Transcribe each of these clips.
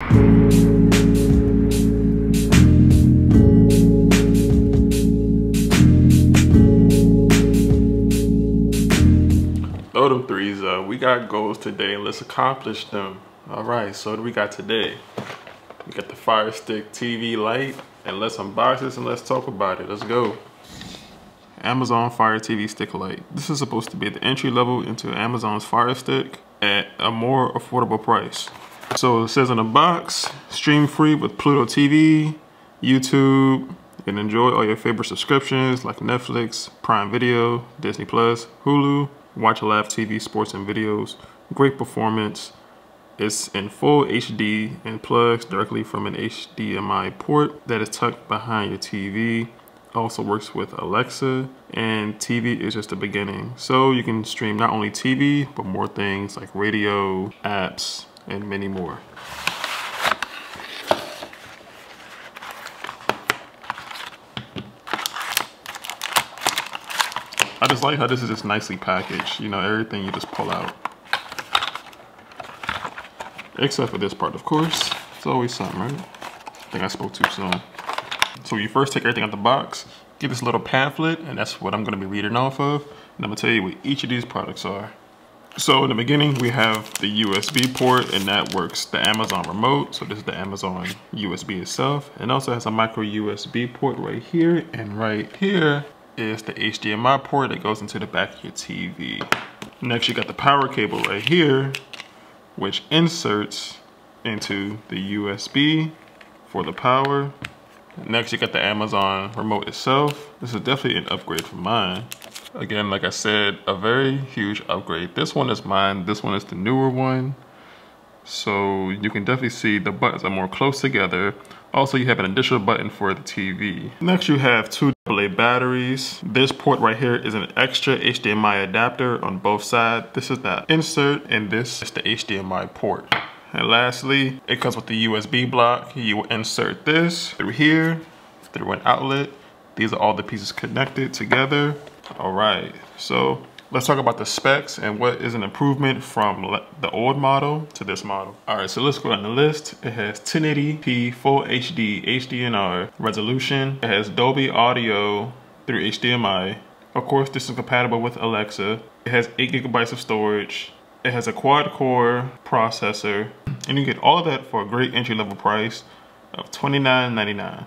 Throw them threes up. We got goals today and let's accomplish them. All right, so what do we got today? We got the Fire Stick TV Lite, and let's unbox this and let's talk about it. Let's go. Amazon Fire TV Stick Lite. This is supposed to be the entry level into Amazon's Fire Stick at a more affordable price. So it says in the box, stream free with Pluto TV, YouTube. You can enjoy all your favorite subscriptions like Netflix, Prime Video, Disney Plus, Hulu, watch live TV, sports, and videos. Great performance. It's in full HD and plugs directly from an HDMI port that is tucked behind your TV. Also works with Alexa, and TV is just the beginning. So you can stream not only TV, but more things like radio, apps, and many more. I just like how this is just nicely packaged. You know, everything you just pull out. Except for this part, of course. It's always something, right? I think I spoke too soon. So you first take everything out the box, get this little pamphlet, and that's what I'm gonna be reading off of. And I'm gonna tell you what each of these products are. So in the beginning, we have the USB port, and that works the Amazon remote. So this is the Amazon USB itself. And also has a micro USB port right here, and right here is the HDMI port that goes into the back of your TV. Next, you got the power cable right here, which inserts into the USB for the power. Next, you got the Amazon remote itself. This is definitely an upgrade from mine. Again, like I said, a very huge upgrade. This one is mine, this one is the newer one. So you can definitely see the buttons are more close together. Also, you have an additional button for the TV. Next, you have two AA batteries. This port right here is an extra HDMI adapter on both sides. This is the insert, and this is the HDMI port. And lastly, it comes with the USB block. You will insert this through here, through an outlet. These are all the pieces connected together. All right, so let's talk about the specs and what is an improvement from the old model to this model. All right, so let's go down the list. It has 1080p Full HD HDR resolution. It has Dolby Audio through HDMI. Of course, this is compatible with Alexa. It has 8 GB of storage. It has a quad-core processor, and you get all of that for a great entry-level price of $29.99.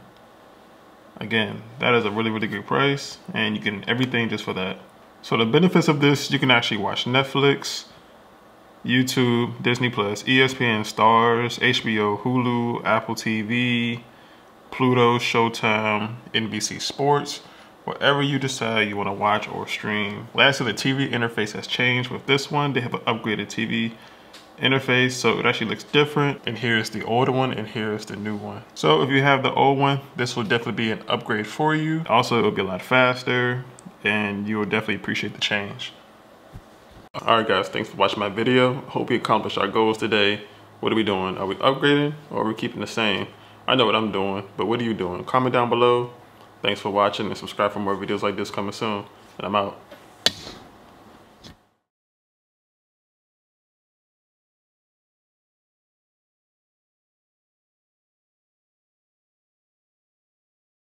Again, that is a really, really good price, and you get everything just for that. So the benefits of this, you can actually watch Netflix, YouTube, Disney Plus, ESPN, Stars, HBO, Hulu, Apple TV, Pluto, Showtime, NBC Sports, whatever you decide you want to watch or stream. Lastly, the TV interface has changed with this one. They have an upgraded TV interface, so it actually looks different. And here's the older one, and here's the new one. So if you have the old one, this will definitely be an upgrade for you. Also, it'll be a lot faster, and you will definitely appreciate the change. All right, guys, thanks for watching my video. Hope we accomplished our goals today. What are we doing? Are we upgrading, or are we keeping the same? I know what I'm doing, but what are you doing? Comment down below. Thanks for watching, and subscribe for more videos like this coming soon. And I'm out.